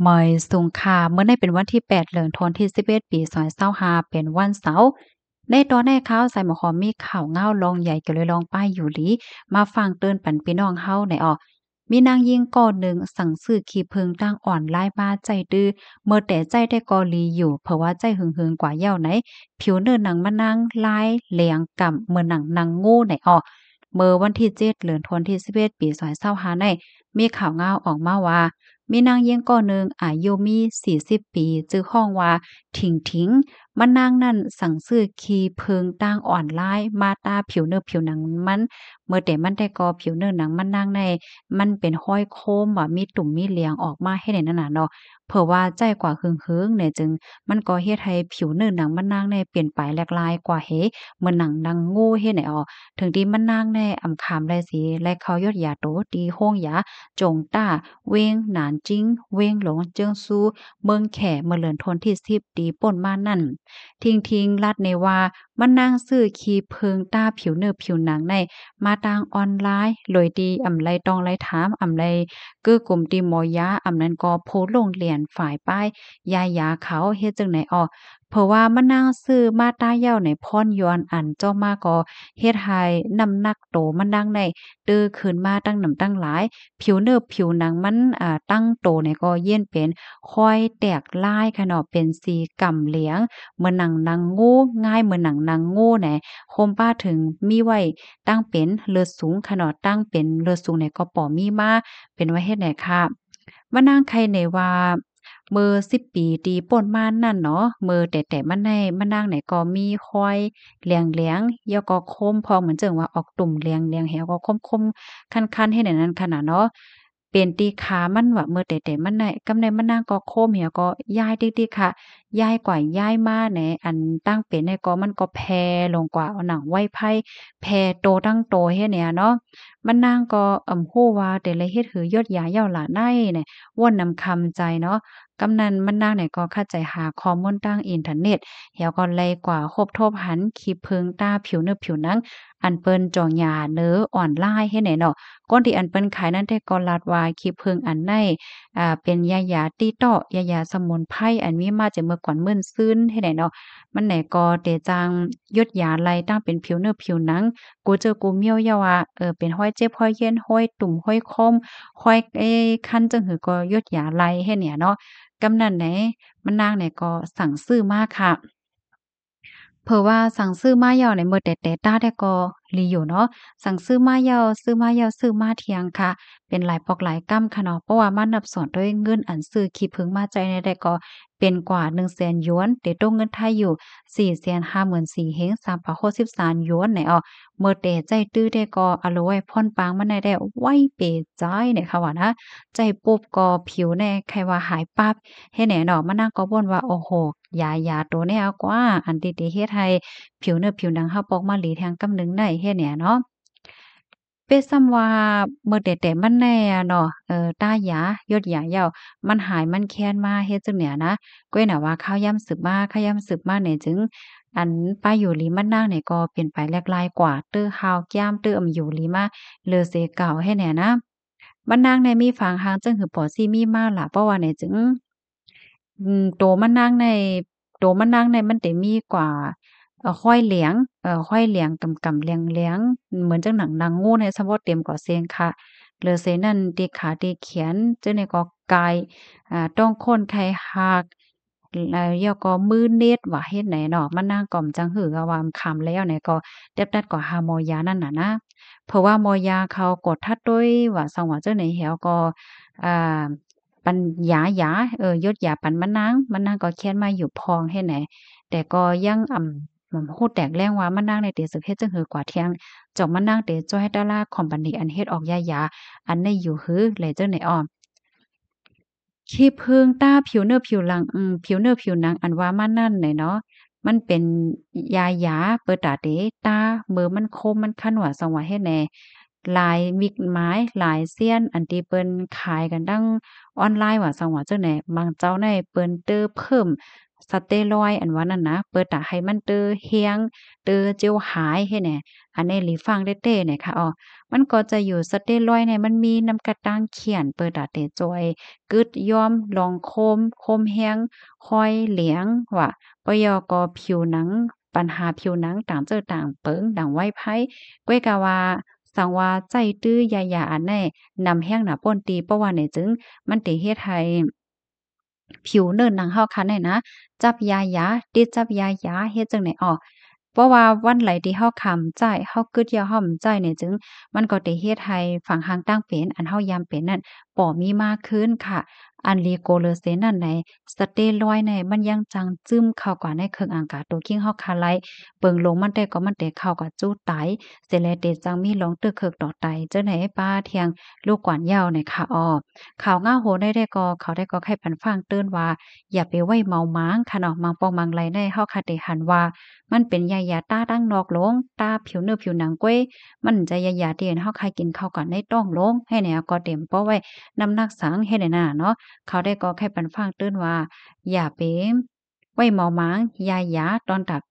หมอยสุงค่าเมื่อได้เป็นวันที่8เดือนธันวาคมที่11ปี2025เป็นวันเสาร์ในตอนในข่าวใส่หมอหอมมีข่าวเงาลองใหญ่เกี่ยวเลยลองป้ายอยู่หลีมาฟังเตือนปันพี่น้องเฮาในออมีนางยิงก่อหนึ่งสั่งซื้อขี้ผึ้งตั้งอ่อนลายมาใจดื้อเมื่อแต่ใจได้กอลีอยู่เพราะว่าใจหึงๆกว่าเหย้าไหนผิวเนื้อหนังมะนางลายเหลียงกำเมื่อหนังนางงูในออเมื่อวันที่7เดือนธันวาคมที่11ปี2025ในมีข่าวเงาออกมาว่า มีนางเยียงก่อหนึ่งอายุมี40ปีจื้อฮ้องว่าถิงถิงมันนางนั่นสั่งซื้อขี้เพิงต่างออนไลน์มาตาผิวเนื้อผิวหนังมันเมื่อแต่มันได้ก่อผิวเนื้อหนังมันนางในมันเป็นห้อยโค้มว่ามีตุ่มมีเหลียงออกมาให้ได้นั่นน่ะเนาะเผื่อว่าใจกว่าหึงๆเนี่ยจึงมันก็เฮ็ดให้ผิวเนื้อหนังมันนางในเปลี่ยนไปแหลกหลายกว่าเหเหมือนหนังนางงูเฮ็ดให้ออถึงที่มันนางในอำคามได้สิและเขายอดยาโตตีโฮ้งยาจงต้า เวงหนานจิ้งเวงหลงเจิงซูเมืองแขเมื่อเลือนทนที่10ตีป่นมานั่นทิ้งลัดในว่ามันนางซื้อขีเพิงต้าผิวเนื้อผิวหนังในมาทางออนไลน์โดยดีอำไลตองไลถามอำไลเกื้อกลุ่มตีหมอยาอำนั้นก็โพสต์ลงเหรียญฝ่ายป้ายยาเขาเฮ็ดจังไหนออเพราะว่ามันนางซื้อมาต้าเหย้าในพรยอนอันเจ้ามาก็เฮ็ดให้น้ำหนักโตมันดังในตื้อขึ้นมาตั้งน้ำตั้งหลาย ผิวเนิบผิวหนังมันตั้งโตเนี่ยก็เย็นเป็นค่อยแตกลายค่ะเนาะเป็นสีก่ำเหลียงเหมือนหนังนางงูง่ายเหมือนหนังนางงูแหนโคมป้าถึงมีไว้ตั้งเป็นเลือดสูงค่ะเนาะตั้งเป็นเลือดสูงเนี่ยก็ป่อมีมาเป็นไว้เฮ็ดไหนค่ะมานางไข่ในว่าเมื่อ10ปีตีป่นมานั่นเนาะเมื่อแต่มันในมานางไหนก็มีค่อยเหลียงๆแล้วก็คมพองเหมือนจังว่าออกตุ่มเหลียงๆแฮวก็คมๆ คันๆให้ได้นั้นขนาดเนาะเป็นตีขามันว่าเมื่อแต่มันได้กำในมันนางก็โคมเหี่ยก็ย้ายติๆค่ะย้ายกว่าย้ายมาแหนอันตั้งเป็นเนี่ยก็มันก็แผ่ลงกว่าเอาหนังไว้ไผ่แผ่โตตั้งโตเฮ็ดเนี่ยเนาะมันนางก็ฮู้ว่าแต่ละเฮ็ดหือยอดยาเย้าหลาในเนี่ยว่านนำคำใจเนาะกำนั้นมันนางเนี่ยก็เข้าใจหาข้อมูลทางอินเทอร์เน็ตเหี่ยวก็ไล่กว่าครบทบหันขี้ผึ้งตาผิวเนื้อผิวหนังอันเปิ้นจองยาเน้อออนไลน์เฮ็ดแหนเนาะ ก้นที่อันเปิ้นขายนั้นแต่ก็ลาดว่าขี้ผึ้งอันในเป็นยาตีเตาะยาสมุนไพรอันมีมาจากเมื่อก่อนเมิ้นซื่นเฮ็ดให้เนาะมันไหนก็เตจังยดยาไล่ตั้งเป็นผิวเนื้อผิวหนังกูเจอกูเมียวยาว่าเป็นห้อยเจ็บห้อยเย็นห้อยตุ่มห้อยคมห้อยคันจังหือก็ยดยาไล่เฮ็ดเนี่ยเนาะกำนั้นไหนมันนางเนี่ยก็สั่งซื้อมาค่ะ เผอว่าสั่งซื้อมาเหยาในเมื่อแต่ต้าแต่ก็ลีอยู่เนาะสั่งซื้อมาเหยาซื้อมาเหยาซื้อมาเที่ยงค่ะเป็นหลายปอกหลายกำค่ะเนาะเพราะว่ามันนับสอนด้วยเงินอันซื้อขี้ผึ้งมาใจในได้ก็เป็นกว่า100,000หยวนแต่ตรงเงินไทยอยู่454,000เฮง363หยวนไหนอ้อเมื่อแต่ใจตื้อได้ก็อะโลไว้พ่อนปางมันได้ไว้เปใจเนี่ยค่ะว่านะใจปุ๊บก็ผิวแน่ใครว่าหายปั๊บ เฮ็ดแหน่เนาะมานั่งก็บ่นว่าโอ้โฮยาตัวเนี้ยกว่าอันที่เฮ็ดให้ผิวเนื้อผิวหนังเฮาปอกมาหลีแทงกำนึงได้เฮ็ดแหน่เนาะเปะซ้ำว่าเมื่อแต่มันแน่อะเนาะต้ายายดยาเหย้ามันหายมันแค้นมาเฮ็ดจั่งเนี่ยนะก้อยน่ะว่าข้าวยามสืบมาข้าวยามสืบมาเนี่ยจึงอันป้าอยู่หลีมันนางเนี่ยก็เปลี่ยนไปแลกหลายกว่าเตื้อฮาวแก้มเตื้ออำอยู่หลีมาเลอเสเก่าให้แหน่นะมันนางเนี่ยมีฝางหางจังหือปอซี่มีมาล่ะเพราะว่าเนี่ยจึง โตมะนางในมันจะมีกว่าห้อยเหลียงห้อยเหลียงกำๆเหลียงๆเหมือนจังหนังนางงูเนี่ยซัมพอเต็มก่อเซงค่ะเหลือเซนั่นตีขาตีแขนจังได๋ก็กายต้องโคนไข้หักแล้วก็มือเน็ดว่าเฮ็ดไหนเนาะมะนางก่อมจังหืออะว่าคำแล้วเนี่ยก็เต็บตัดก็หาหมอยานั่นน่ะนะเพราะว่าหมอยาเขากดทัดด้วยว่าซังว่าจังไหนแหวก็อ่า ปัญหยายดหยาปันมะนางก็เคียนมาอยู่พองเฮ็ดไหนแต่ก็ยังฮู้แตกแรงว่ามะนางในเตสึกเฮ็ดจังหือกว่าเที่ยงจอกมะนางเตจ้อยดาราคอมปานีอันเฮ็ดออกยาอันในอยู่หือแลจังไหนอ้อขี้ผึ้งต้าผิวเนื้อผิวหลังผิวเนื้อผิวหนังอันว่ามานั่นน่ะเนาะมันเป็นยาเปิดตาเตตามือมันคมมันคันว่าซังว่าเฮ็ดแหน่ หลายมิกไม้หลายเซียนอันที่เปิ้นขายกันดั้งออนไลน์ว่าซังว่าจังไหนบางเจ้าในเปิ้นเตอเพิ่มสเตียรอยด์อันว่านั้นนะเปิดอะให้มันเตอเฮียงเตอเจียวหายให้แหน่อันนี้หลีฟังเต้ๆเนี่ยค่ะมันก็จะอยู่สเตียรอยด์เนี่ยมันมีน้ำกระตังเขียนเปิดอะเตจอยกึดยอมลองโคมแฮงคอยเหลียงว่าปยก็ผิวหนังปัญหาผิวหนังต่างเจอต่างเปิงดังไว้ไผก้วยกะว่าสังว่าใจตื้อยาๆอันแน่นำแห้งหน้าป่นตีเพราะว่าเนี่ยจึงมันติเฮ็ดให้ผิวเนินหนังเฮาคันได้นะจับยาหยาติดจับยาหยาเฮ็ดจังได๋เพราะว่าวันไหลที่เฮาค้ำใจเฮากึดยาเฮาใจเนี่ยจึงมันก็ได้เฮ็ดให้ฝังหางตั้งเป็นอันเฮายามเป็นนั่นป่อมีมากขึ้นค่ะอัน Licoleran นั่นในสเตียรอยด์ในมันยังจังจึ้มเข้ากว่าในเครื่องอังกาตัวคิงเฮาคาไลเบิ่งลงมันได้ก็มันได้เข้ากับจู้ไตเสร็จแล้วเตจังมีหลงตึกเคิกต่อไตเจ้าไหนป้าเทียงลูกกวานยาวเนี่ยค่ะข่าวง่าโหได้ก็เขาได้ก็ให้ปันฟังเตือนว่าอย่าไปไว้เมาม้างค่ะเนาะมังปองมังไรในเฮาคาได้หันว่ามันเป็นยายาต้าดั้งนอกลงตาผิวเนื้อผิวหนังก้วยมันจะยาๆที่เห็นเฮาใครกินข้าวก่อนในต้องลงให้แนวก็เต็มเพราะไว้น้ำหนักสังให้ได้น่ะเนาะเขาได้ก็แค่ปันฟังเตือนว่าอย่าไปไว้เมาม้างยายาตอนตัก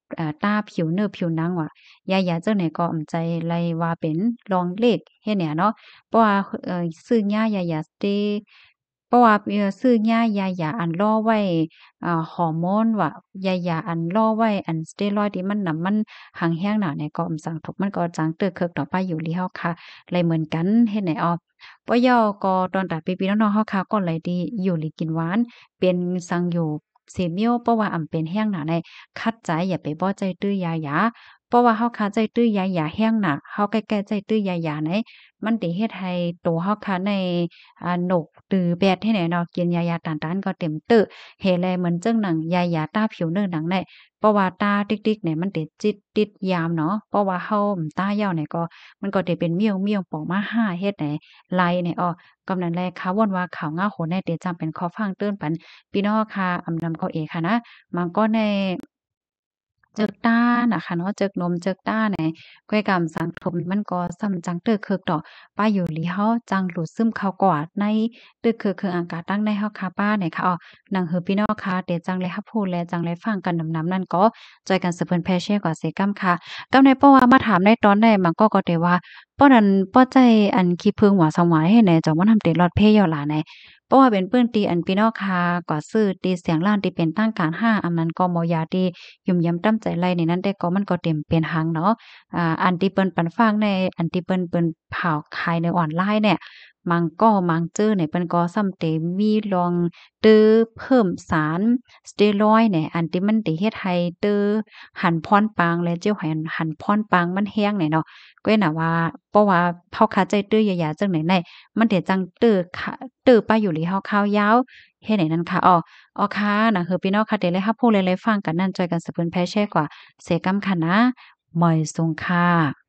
ตาผิวเนื้อผิวหนังว่ายายาจั่งไหนก็อำใจไลว่าเป็นรองเลขเฮ็ดแหนเนาะเพราะว่าซื้อยายาเตเพราะว่าซื้อยาอันล่อไว้ฮอร์โมนว่ายาอันล่อไว้อันสเตียรอยด์ที่มันน่ะมันหังแฮ้งน่ะเนี่ยก็สังทบมันก็จังเตื้อเคิกต่อไปอยู่ลีเฮาค่ะเลยเหมือนกันเฮ็ดไหนปะย่อก็ตอนตัดพี่ๆน้องๆเฮาค่ะก็เลยดีอยู่หลีกินหวานเป็นซังอยู่เสเมียวเพราะว่าอำเป็นแห้งหนาในคัดใจอย่าไปบ่ใจตื้อยาหยาเพราะว่าเฮาคาใจตื้อยาหยาแห้งหนักเฮาใกล้ๆใจตื้อยาหยาไหนมันสิเฮ็ดให้ตัวเฮาค่ะในหนกตือแบดให้ไหนเนาะกินยาต้านๆก็เต็มตื้อเฮแลเหมือนจังหนังยาต้าผิวเนินหนังในเพราะว่าตาติ๊กๆเนี่ยมันติดจิตติดยามเนาะเพราะว่าเฮาตายาวเนี่ยก็มันก็ได้เป็นเมี่ยวๆปอกมาห้าเฮ็ดไหนไลเนี่ยกำนั้นแลข่าวว่อนว่าข่าวง่าโหนแน่เตจำเป็นข้อฟังเตือนปันพี่น้องค่ะอำนำเขาเองค่ะนะมันก็ในเจิกต้าน่ะค่ะเนาะเจิกนมเจิกต้าไหนก้อยกำสังทมมันก็ส่ำจังเตอเคิกดอกป้าอยู่หลีเฮาจังหลุดซึมเข้ากอดในตึกคือเครื่องอากาศตั้งในเฮาค่ะป้าเนี่ยค่ะหนังหือพี่น้องค่ะเดจังเลยรับพูดและจังเลยฟังกันนำๆนั่นก็จอยกันสืบเพิ่นแพเช่กว่าเสกำค่ะกำในเพราะว่ามาถามในตอนใดมันก็ได้ว่าป้อนั้นป้อใจอันขี้ผึ้งหว่าสวายให้แหน่จอมันทำเตลอดเพยอหลาแหน่ เพราะว่าเป็นปื้นตีอันพี่น้องค่ะก็ซื้อตีเสียงล้านที่เป็นตั้งการห้าอันนั้นก็บ่ยาที่ยุ่มยำต้ำใจไรในนั้นได้ก็มันก็เต็มเป็นหังเนาะอันที่เปิ้นปันฟังในอันที่เปิ้นเผาขายในออนไลน์เนี่ยมังเจอเนี่ยเปิ้นก็ซ้ำเตมีลองเตอเพิ่มสารสเตียรอยด์เนี่ยอันที่มันสิเฮ็ดให้เตอหันพรปางและเจ้าหันพรปางมันแห้งเนี่ยเนาะก็น่ะว่าเพราะว่าเฮาคาใจตื้อยาๆจังไหนใน มันเดี๋ยวจังตื้อป้าอยู่หลีเฮาข่าวยาวเฮ็ดไหนนั่นค่ะค่ะน่ะคือพี่น้องค่ะเดี๋ยวเลยรับรู้หลายๆฟังกันนั่นจอยกันสืบเพิ่นแพ่แช่กว่าเสกำค่ะนะเหมยสุงค่ะ